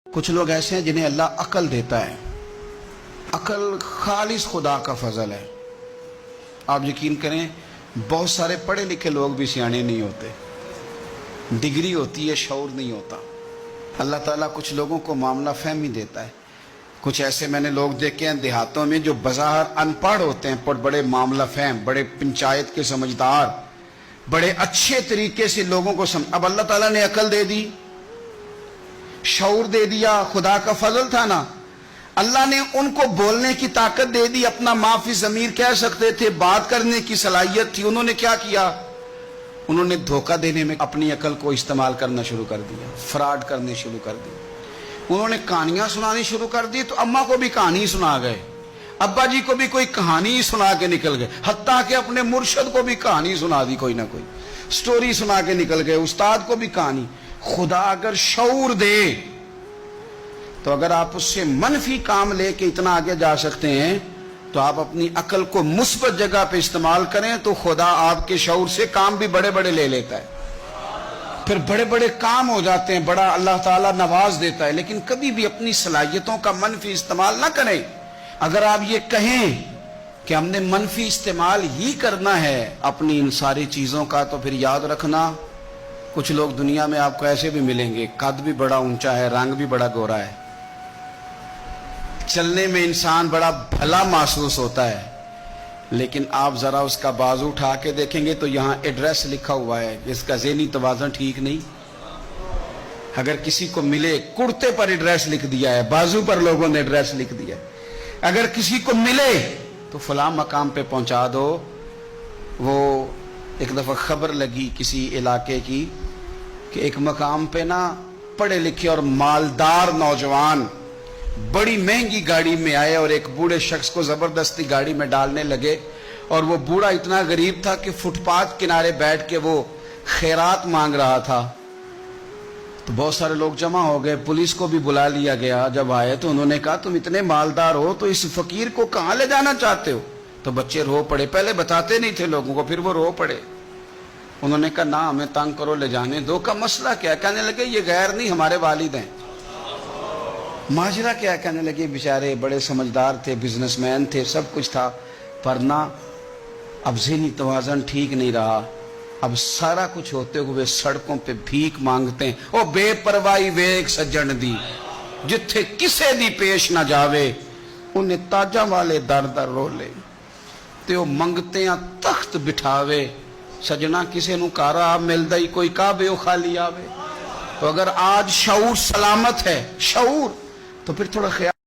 کچھ لوگ ایسے ہیں جنہیں اللہ عقل دیتا ہے. عقل خالص خدا کا فضل ہے. آپ یقین کریں بہت سارے پڑھے لکھے لوگ بھی سیانے نہیں ہوتے. ڈگری ہوتی ہے، شعور نہیں ہوتا. اللہ تعالیٰ کچھ لوگوں کو معاملہ فہمی دیتا ہے. کچھ ایسے میں نے لوگ دیکھے ہیں دیہاتوں میں جو بظاہر ان پڑھ ہوتے ہیں پر بڑے معاملہ فہم، بڑے پنچایت کے سمجھدار، بڑے اچھے طریقے سے لوگوں کو اب اللہ تعالیٰ نے عقل دے دی، شعور دے دیا. خدا کا فضل تھا نا. اللہ نے ان کو بولنے کی طاقت دے دی. اپنا معافی ضمیر کہہ سکتے تھے، بات کرنے کی صلاحیت تھی. انہوں نے کیا کیا؟ انہوں نے دھوکہ دینے میں اپنی عقل کو استعمال کرنا شروع کر دیا، فراڈ کرنے شروع کر دی. انہوں نے کہانیاں سنانی شروع کر دی تو اماں کو بھی کہانی سنا گئے، ابا جی کو بھی کوئی کہانی سنا کے نکل گئے، حتیٰ کہ اپنے مرشد کو بھی کہانی سنا دی، کوئی نہ کوئی سٹوری سنا کے نکل گئے، استاد کو بھی کہانی. خدا اگر شعور دے تو اگر آپ اس سے منفی کام لے کے اتنا آگے جا سکتے ہیں تو آپ اپنی عقل کو مثبت جگہ پہ استعمال کریں تو خدا آپ کے شعور سے کام بھی بڑے بڑے لے لیتا ہے. پھر بڑے بڑے کام ہو جاتے ہیں، بڑا اللہ تعالیٰ نواز دیتا ہے. لیکن کبھی بھی اپنی صلاحیتوں کا منفی استعمال نہ کریں. اگر آپ یہ کہیں کہ ہم نے منفی استعمال ہی کرنا ہے اپنی ان ساری چیزوں کا، تو پھر یاد رکھنا کچھ لوگ دنیا میں آپ کو ایسے بھی ملیں گے، قد بھی بڑا اونچا ہے، رنگ بھی بڑا گورا ہے، چلنے میں انسان بڑا بھلا محسوس ہوتا ہے، لیکن آپ ذرا اس کا بازو اٹھا کے دیکھیں گے تو یہاں ایڈریس لکھا ہوا ہے. اس کا ذہنی توازن ٹھیک نہیں. اگر کسی کو ملے، کرتے پر ایڈریس لکھ دیا ہے، بازو پر لوگوں نے ایڈریس لکھ دیا ہے. اگر کسی کو ملے تو فلاں مقام پہ پہنچا دو. وہ ایک دفعہ خبر لگی کسی علاقے کی کہ ایک مقام پہ نا پڑھے لکھے اور مالدار نوجوان بڑی مہنگی گاڑی میں آئے اور ایک بوڑھے شخص کو زبردستی گاڑی میں ڈالنے لگے. اور وہ بوڑھا اتنا غریب تھا کہ فٹ پاتھ کنارے بیٹھ کے وہ خیرات مانگ رہا تھا. تو بہت سارے لوگ جمع ہو گئے، پولیس کو بھی بلا لیا گیا. جب آئے تو انہوں نے کہا تم اتنے مالدار ہو تو اس فقیر کو کہاں لے جانا چاہتے ہو؟ تو بچے رو پڑے. پہلے بتاتے نہیں تھے لوگوں کو، پھر وہ رو پڑے. انہوں نے کہا نہ ہمیں تنگ کرو، لے جانے دو. کا مسئلہ کیا؟ کہنے لگے یہ غیر نہیں ہمارے والد ہیں. ماجرا کیا؟ کہنے لگے بیچارے بڑے سمجھدار تھے، بزنس مین تھے، سب کچھ تھا، پر نہ اب ذہنی توازن ٹھیک نہیں رہا. اب سارا کچھ ہوتے ہوئے سڑکوں پہ بھیک مانگتے ہیں. او بے پرواہی ویک سجن دی، جتھے کسے دی پیش نہ جاوے انہیں تاجاں والے در در رولے. تے او منگتے ہیں تخت بٹھاوے. سجنا کسے نو کارا ملدا ہی کوئی کعبے او خالی آوے. تو اگر آج شعور سلامت ہے، شعور، تو پھر تھوڑا خیال